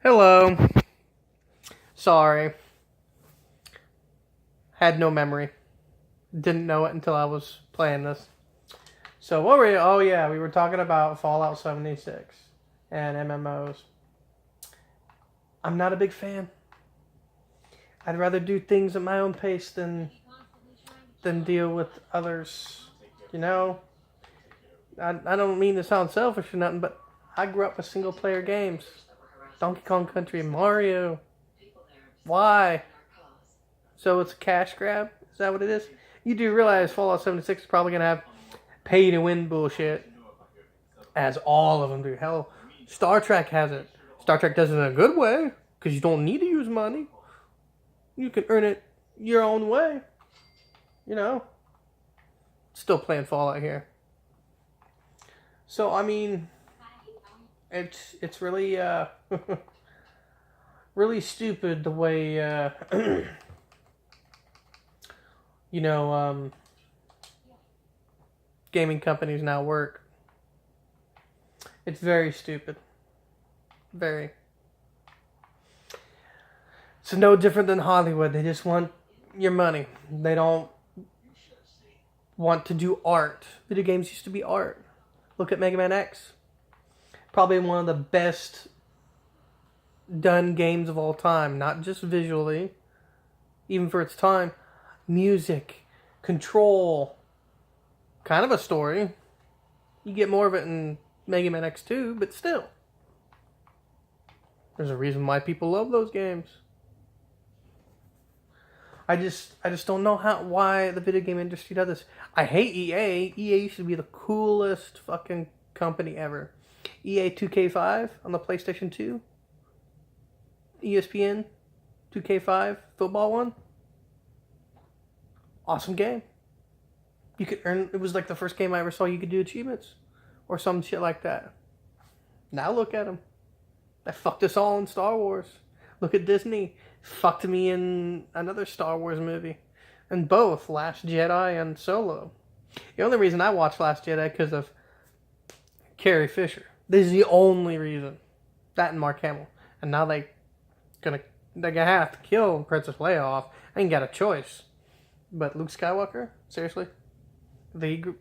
Hello. Sorry. Had no memory. Didn't know it until I was playing this. So what were we? Oh yeah, we were talking about Fallout 76 and MMOs. I'm not a big fan. I'd rather do things at my own pace than deal with others. You know, I don't mean to sound selfish or nothing, but I grew up with single player games. Donkey Kong Country, Mario. Why? So it's a cash grab? Is that what it is? You do realize Fallout 76 is probably going to have pay to win bullshit. As all of them do. Hell, Star Trek has it. Star Trek does it in a good way. Because you don't need to use money. You can earn it your own way. You know? Still playing Fallout here. So, I mean, it's really, really stupid the way, you know, gaming companies now work. It's very stupid. Very. It's no different than Hollywood. They just want your money. They don't want to do art. Video games used to be art. Look at Mega Man X. Probably one of the best done games of all time. Not just visually, even for its time. Music, control, kind of a story. You get more of it in Mega Man X2, but still. There's a reason why people love those games. I just don't know why the video game industry does this. I hate EA. EA used to be the coolest fucking company ever. EA 2K5 on the PlayStation 2. ESPN 2K5 football one. Awesome game. You could earn. It was like the first game I ever saw you could do achievements or some shit like that. Now look at them. They fucked us all in Star Wars. Look at Disney. Fucked me in another Star Wars movie. And both, Last Jedi and Solo. The only reason I watched Last Jedi because of Carrie Fisher. This is the only reason. That and Mark Hamill. And now they're gonna have to kill Princess Leia off. I ain't got a choice. But Luke Skywalker? Seriously?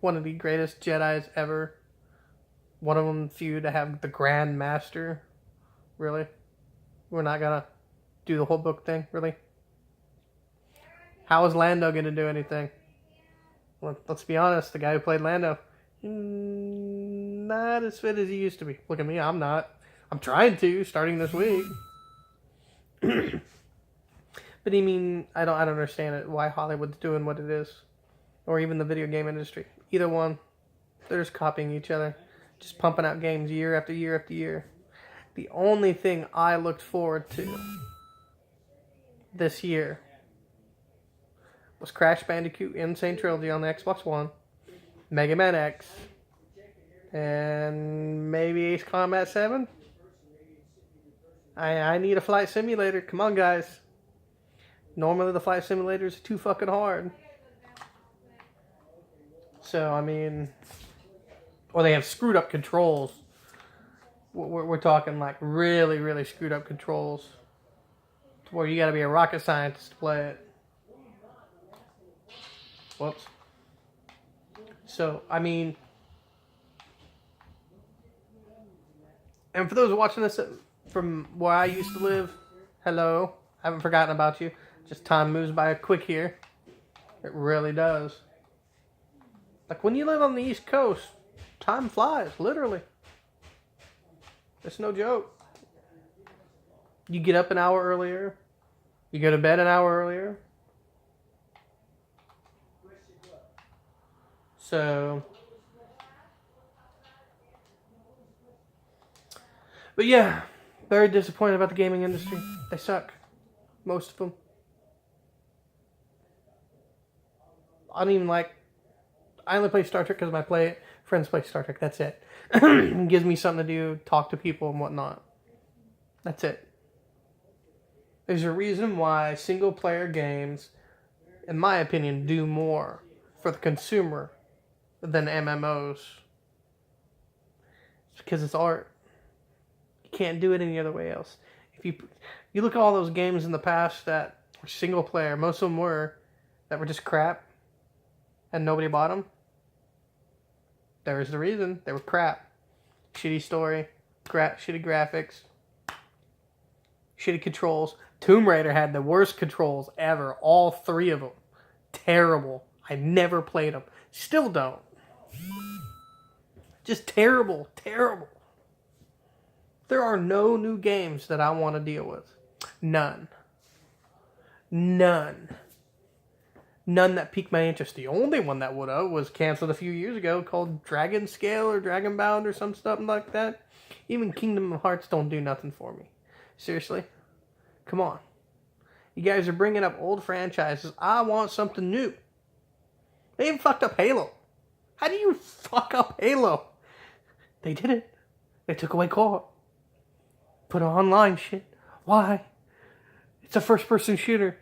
One of the greatest Jedis ever. One of them few to have the Grand Master. Really? We're not gonna do the whole book thing? Really? How is Lando gonna do anything? Well, let's be honest, the guy who played Lando, not as fit as he used to be. Look at me, I'm not. I'm trying to, starting this week. But I mean, I don't understand it. Why Hollywood's doing what it is, or even the video game industry. Either one, they're just copying each other, just pumping out games year after year after year. The only thing I looked forward to this year was Crash Bandicoot Insane Trilogy on the Xbox One, Mega Man X, and maybe Ace Combat 7. I need a flight simulator. Come on, guys. Normally the flight simulators are too fucking hard. So, I mean, or they have screwed up controls. We're talking like really, really screwed up controls. To where you gotta be a rocket scientist to play it. Whoops. So, I mean, and for those watching this from where I used to live, hello, I haven't forgotten about you. Just time moves by quick here. It really does. Like when you live on the East Coast, time flies, literally. It's no joke. You get up an hour earlier. You go to bed an hour earlier. So, but yeah, very disappointed about the gaming industry. They suck. Most of them. I don't even like. I only play Star Trek because my friends play Star Trek. That's it. It gives me something to do, talk to people and whatnot. That's it. There's a reason why single player games, in my opinion, do more for the consumer than MMOs. It's because it's art. You can't do it any other way else. If you look at all those games in the past that were single player, most of them that were just crap, and nobody bought them. There's the reason. They were crap. Shitty story, shitty graphics, shitty controls. Tomb Raider had the worst controls ever. All 3 of them. Terrible. I never played them. Still don't. Just terrible. Terrible. There are no new games that I want to deal with. None. None that piqued my interest. The only one that would have was canceled a few years ago called Dragon Scale or Dragon Bound or something like that. Even Kingdom Hearts don't do nothing for me. Seriously. Come on. You guys are bringing up old franchises. I want something new. They even fucked up Halo. How do you fuck up Halo? They did it. They took away co-op. Put online shit. Why? It's a first-person shooter.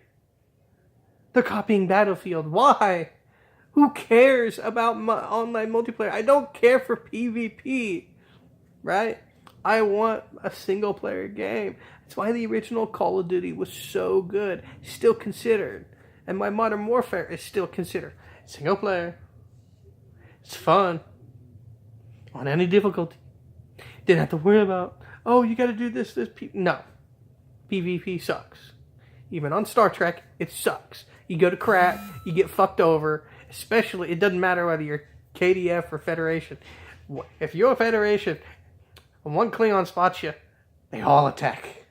They're copying Battlefield. Why? Who cares about online multiplayer? I don't care for PvP. Right? I want a single-player game. That's why the original Call of Duty was so good. Still considered. And my Modern Warfare is still considered. Single player. It's fun. On any difficulty. Didn't have to worry about, oh, you gotta do this. No. PvP sucks. Even on Star Trek, it sucks. You go to crack, you get fucked over. Especially, it doesn't matter whether you're KDF or Federation. If you're a Federation, when one Klingon spots you, they all attack.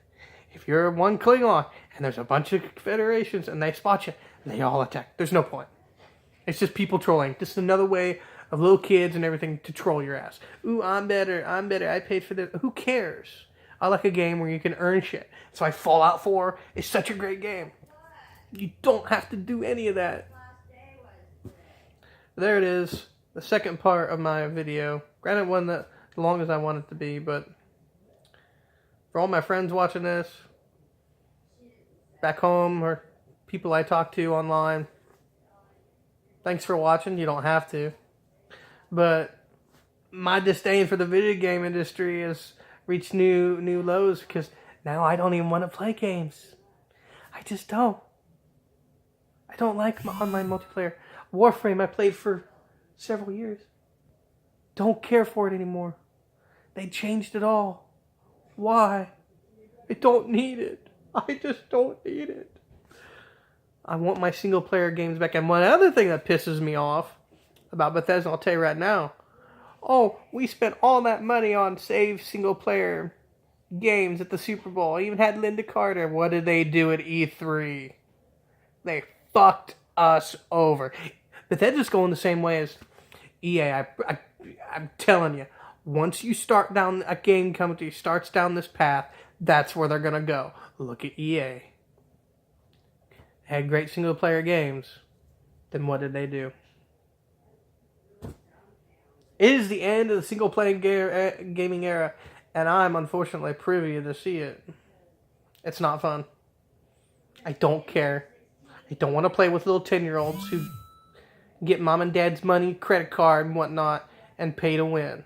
If you're one Klingon, and there's a bunch of Federations, and they spot you, they all attack. There's no point. It's just people trolling. Just another way of little kids and everything to troll your ass. Ooh, I'm better, I paid for this. Who cares? I like a game where you can earn shit. That's why Fallout 4 is such a great game. You don't have to do any of that. There it is. The second part of my video. Granted, it wasn't as long as I want it to be, but for all my friends watching this, back home, or people I talk to online, thanks for watching. You don't have to. But my disdain for the video game industry has reached new lows because now I don't even want to play games. I just don't. I don't like my online multiplayer. Warframe I played for several years. Don't care for it anymore. They changed it all. Why? I don't need it. I just don't need it. I want my single player games back. And one other thing that pisses me off about Bethesda, I'll tell you right now. Oh, we spent all that money on save single player games at the Super Bowl. I even had Linda Carter. What did they do at E3? They fucked us over. Bethesda's going the same way as EA. I'm telling you. Once you start down, a game company starts down this path, that's where they're going to go. Look at EA. Had great single player games. Then what did they do? It is the end of the single player gaming era, and I'm unfortunately privy to see it. It's not fun. I don't care. I don't want to play with little 10-year-olds who get mom and dad's money, credit card, and whatnot, and pay to win.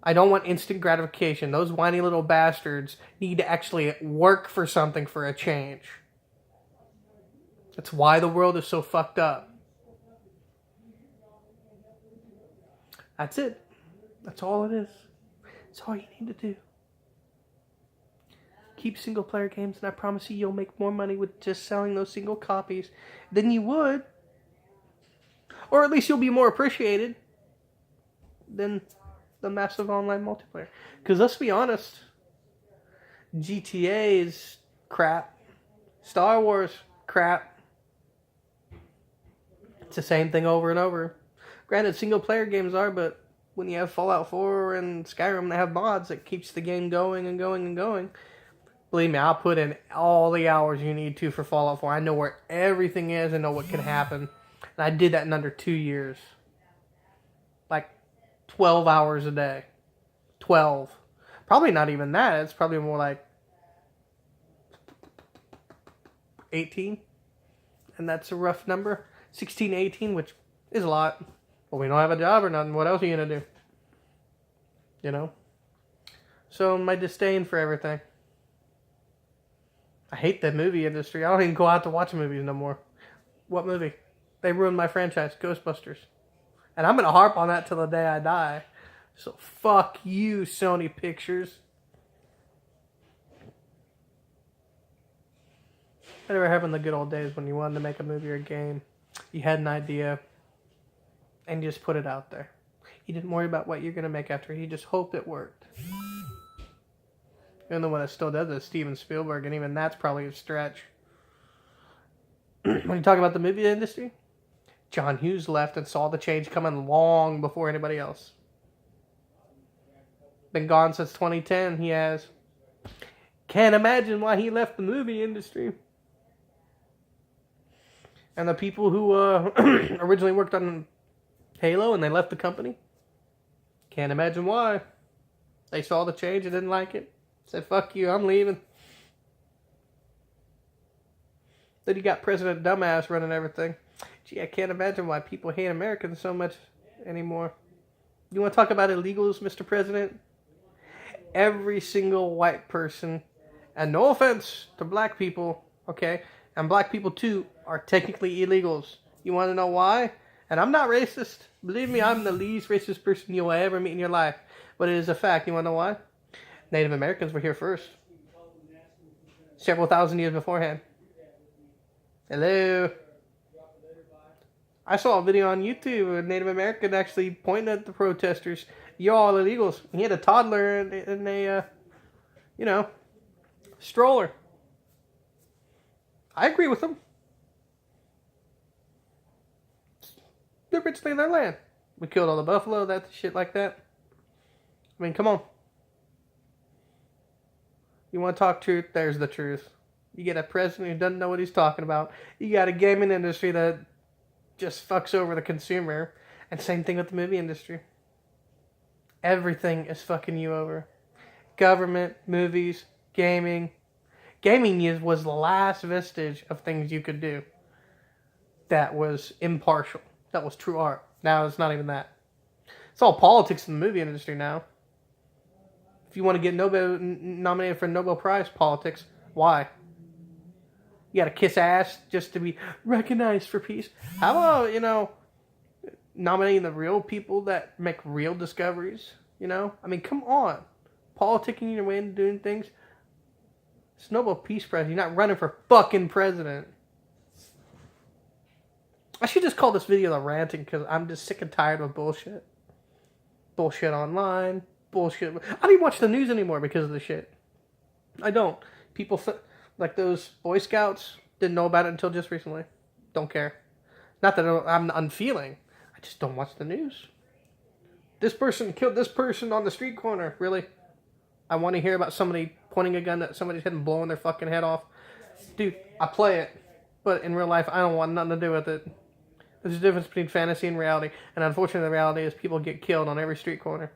I don't want instant gratification. Those whiny little bastards need to actually work for something for a change. That's why the world is so fucked up. That's it. That's all it is. That's all you need to do. Keep single player games, and I promise you'll make more money with just selling those single copies than you would. Or at least you'll be more appreciated than the massive online multiplayer. Because let's be honest, GTA is crap. Star Wars, crap. It's the same thing over and over. Granted, single player games are, but when you have Fallout 4 and Skyrim, they have mods that keeps the game going and going and going. Believe me, I'll put in all the hours you need to for Fallout 4. I know where everything is and know what can happen. And I did that in under 2 years. Like 12 hours a day. 12. Probably not even that. It's probably more like 18. And that's a rough number. 16, 18, which is a lot. But we don't have a job or nothing. What else are you going to do? You know? So my disdain for everything. I hate the movie industry. I don't even go out to watch movies no more. What movie? They ruined my franchise, Ghostbusters. And I'm going to harp on that till the day I die. So fuck you, Sony Pictures. Whatever happened in the good old days when you wanted to make a movie or a game. You had an idea and you just put it out there. You didn't worry about what you're going to make after. You just hoped it worked. The only one that still does it is Steven Spielberg, and even that's probably a stretch. When you talk about the movie industry, John Hughes left and saw the change coming long before anybody else. Been gone since 2010, he has. Can't imagine why he left the movie industry. And the people who originally worked on Halo and they left the company, can't imagine why. They saw the change and didn't like it. Said, fuck you, I'm leaving. Then you got President Dumbass running everything. Gee, I can't imagine why people hate Americans so much anymore. You want to talk about illegals, Mr. President? Every single white person, and no offense to black people, okay, and black people too, are technically illegals. You want to know why? And I'm not racist. Believe me, I'm the least racist person you'll ever meet in your life. But it is a fact. You want to know why? Native Americans were here first. Several thousand years beforehand. Hello. I saw a video on YouTube of a Native American actually pointing at the protesters. You're all illegals. He had a toddler in a, stroller. I agree with them. They're originally their land. We killed all the buffalo, that shit like that. I mean, come on. You want to talk truth? There's the truth. You get a president who doesn't know what he's talking about. You got a gaming industry that just fucks over the consumer. And same thing with the movie industry. Everything is fucking you over. Government, movies, gaming. Gaming was the last vestige of things you could do that was impartial. That was true art. Now it's not even that. It's all politics in the movie industry now. If you want to get nominated for a Nobel Prize, politics. Why? You gotta kiss ass just to be recognized for peace. How about, nominating the real people that make real discoveries? I mean, come on. Politicking your way into doing things. It's Nobel Peace Prize. You're not running for fucking president. I should just call this video the ranting because I'm just sick and tired of bullshit. Bullshit online. Bullshit. I don't even watch the news anymore because of the shit. I don't. People like those Boy Scouts didn't know about it until just recently. Don't care. Not that I'm unfeeling. I just don't watch the news. This person killed this person on the street corner. Really? I want to hear about somebody pointing a gun at somebody's head and blowing their fucking head off. Dude, I play it. But in real life, I don't want nothing to do with it. There's a difference between fantasy and reality. And unfortunately, the reality is people get killed on every street corner.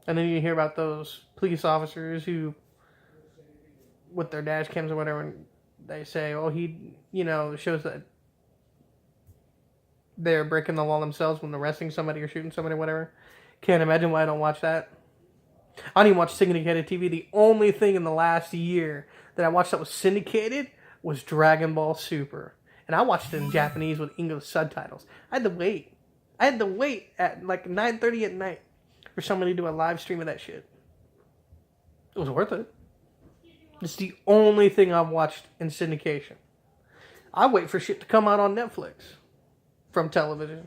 And then you hear about those police officers who, with their dash cams or whatever, and they say, oh, he, shows that they're breaking the law themselves when arresting somebody or shooting somebody or whatever. Can't imagine why I don't watch that. I don't even watch syndicated TV. The only thing in the last year that I watched that was syndicated was Dragon Ball Super. And I watched it in Japanese with English subtitles. I had to wait. At like 9:30 at night for somebody to do a live stream of that shit. It was worth it. It's the only thing I've watched in syndication. I wait for shit to come out on Netflix from television.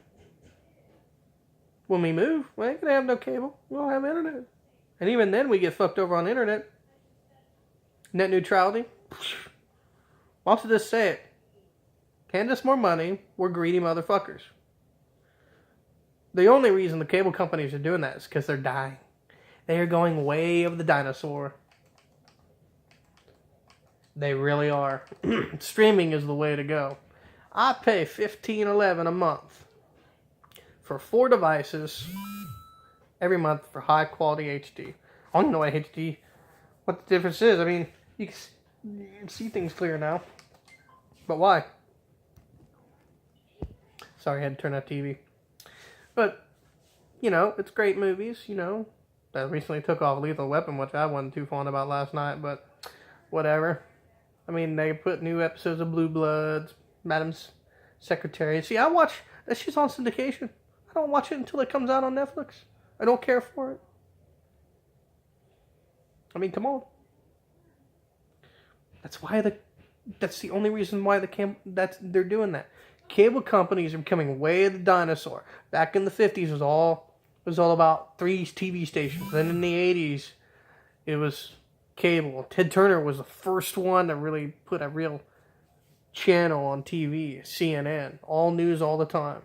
When we move, we ain't gonna have no cable. We don't have internet. And even then, we get fucked over on the internet. Net neutrality. Why don't you just say it? Hand us more money. We're greedy motherfuckers. The only reason the cable companies are doing that is because they're dying. They are going way of the dinosaur. They really are. Streaming is the way to go. I pay $15.11 a month for 4 devices every month for high quality HD. I don't know what HD, what the difference is. I mean, you can see things clear now. But why? Sorry, I had to turn that TV. But, it's great movies, I recently took off Lethal Weapon, which I wasn't too fond about last night, but whatever. I mean, they put new episodes of Blue Bloods, Madam's Secretary. See, I watch that shit's on syndication. I don't watch it until it comes out on Netflix. I don't care for it. I mean, come on. That's the only reason why they're doing that. Cable companies are becoming way the dinosaur. Back in the 50s, it was all about 3 TV stations. Then in the 80s, it was cable. Ted Turner was the first one to really put a real channel on TV. CNN, all news all the time.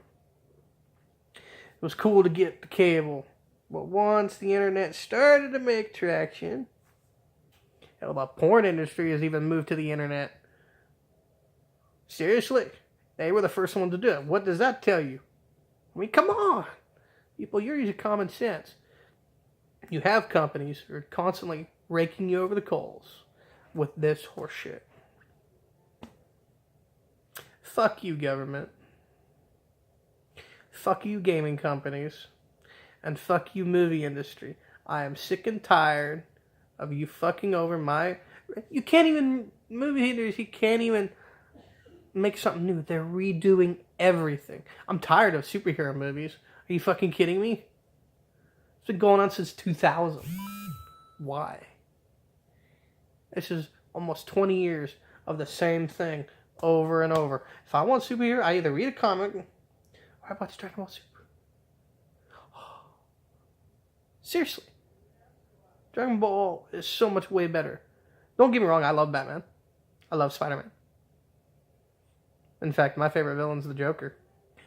It was cool to get the cable, but once the internet started to make traction, hell, the porn industry has even moved to the internet. Seriously, they were the first one to do it. What does that tell you? I mean, come on, people, you're using common sense. You have companies who are constantly raking you over the coals with this horseshit. Fuck you, government. Fuck you, gaming companies. And fuck you, movie industry. I am sick and tired of you fucking over my... You can't even... Movie theaters, you can't even make something new. They're redoing everything. I'm tired of superhero movies. Are you fucking kidding me? It's been going on since 2000. Why? This is almost 20 years of the same thing over and over. If I want superhero, I either read a comic or I watch Dragon Ball Super. Seriously. Dragon Ball is so much way better. Don't get me wrong, I love Batman. I love Spider-Man. In fact, my favorite villain's the Joker.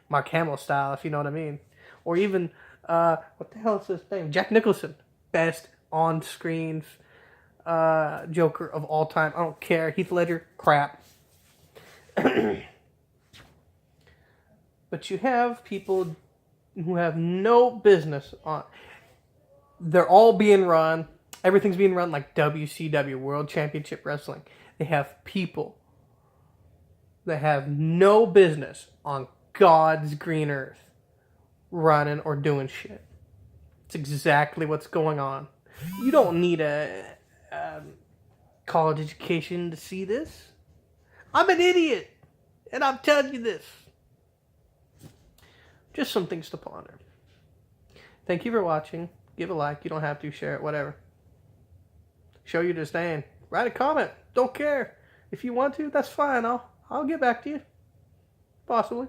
Mark Hamill style, if you know what I mean. Or even, what the hell is his name? Jack Nicholson. Best on-screen Joker of all time. I don't care. Heath Ledger, crap. But you have people who have no business on. They're all being run. Everything's being run like WCW, World Championship Wrestling. They have people that have no business on God's green earth running or doing shit. It's exactly what's going on. You don't need a college education to see this. I'm an idiot, and I'm telling you this. Just some things to ponder. Thank you for watching. Give a like. You don't have to. Share it. Whatever. Show your disdain. Write a comment. Don't care. If you want to, that's fine. I'll get back to you. Possibly.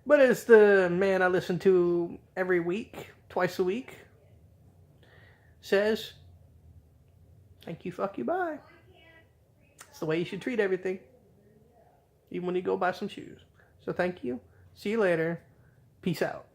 But as the man I listen to every week, twice a week, says, thank you, fuck you, bye. It's the way you should treat everything. Even when you go buy some shoes. So thank you. See you later. Peace out.